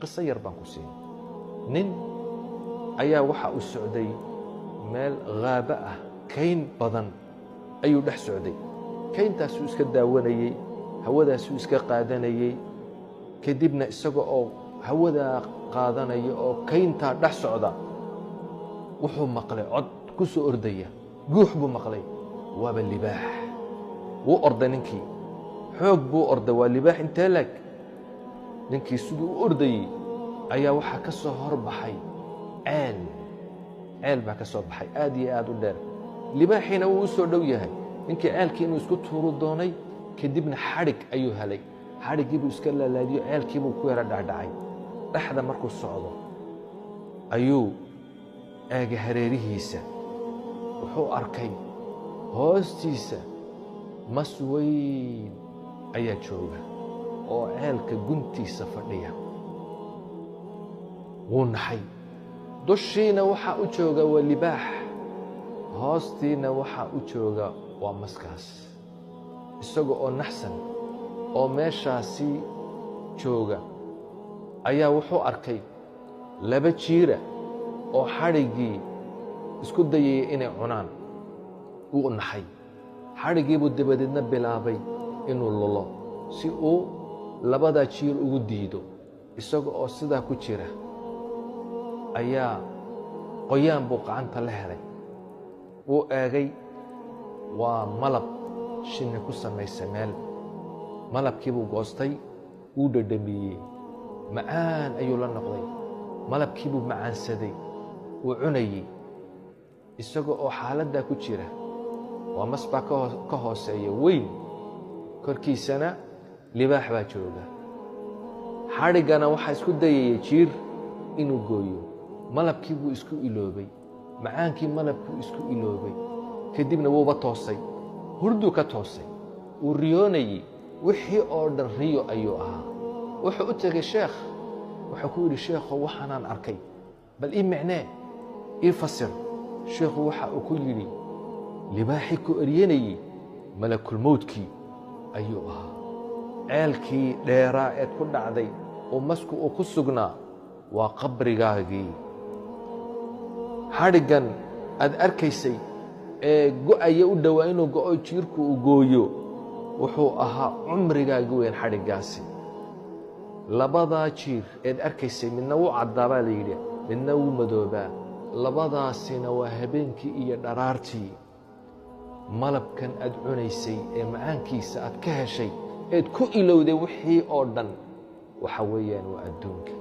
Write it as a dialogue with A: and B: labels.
A: قصير بانكوسين نين أيا وحا السعودي مال غابة كين بدن أيو دح سعودي كين تاسو اسكا داوانيي هودا سو اسكا قادانيي كدبنا اسagoo oo hawada qaadanaya oo kaynta dhax socda wuxuu maqlay cod ku soo ordaya guux buu maqlay waaba libaax wuu orday ninkii xoog buu orday waa libaax inta lag ninkii siduu u ordayay ayaa waxa ka soo horbaxay ceel baa ka soo baxay aad iyo aad u dheer libaaxina wuu soo dhow yahay ninkii ceelkii inuu isku tuuro doonay kadibna xarig ayuu helay xarigii buu iska laalaadiyo ceelkii buu ku yara dhacdhacay dhaxda markuu socdo ayuu eega hareerihiisa wuxuu arkay hoostiisa mas weyn ayaa jooga oo ceelka guntiisa fadhiya wuu naxay dushiina waxaa u jooga waa libaax hoostiina waxaa u jooga waa maskaas isaga oo naxsan oo meeshaasi jooga ayaa wuxuu arkay laba jiira oo xarigii isku dayay inay cunaan uu naxay xarigii buu dabadeedna bilaabay inuu lulo si uu labada jiir ugu diido isaga oo sidaa ku jira ayaa qoyaan buu gacanta la helay wuu eegay waa malab shinni ku samaysa meel malabkii buu goostay wuu dhadhamiyey macaan ayuu la noqday malabkii buu macaansaday wuu cunayey isaga oo xaaladdaa ku jira waa mas baa ka hooseeya weyn korkiisana libaax baa jooga xadhiggana waxaa isku dayaya jiir inuu gooyo malabkii buu isku iloobay macaankii malabkuu isku iloobay kadibna wuuba toosay hurduu ka toosay wuu riyoonayey wixii oo dhan riyo ayuu ahaa wuxuu u tegay sheekh wuxuu ku yidhi sheekhow waxaanaan arkay bal ii micnee ii fasir sheekhu waxa uu ku yidhi libaaxii ku eryanayey malakulmowdkii ayuu ahaa ceelkii dheeraa eed ku dhacday oo masku uu ku sugnaa waa qabrigaagii xadhiggan aad arkaysay ee go'aya u dhowaa inuu go'o jiirku uu gooyo wuxuu ahaa cumrigaagi weyn xadhiggaasi labadaa jiir eed arkaysay midna wuu caddaa baa la yidhi midna wuu madoobaa labadaasina waa habeenkii iyo dharaartii malabkan aad cunaysay ee macaankiisa aad ka heshay eed ku ilowday wixii oo dhan waxa weeyaan waa adduunka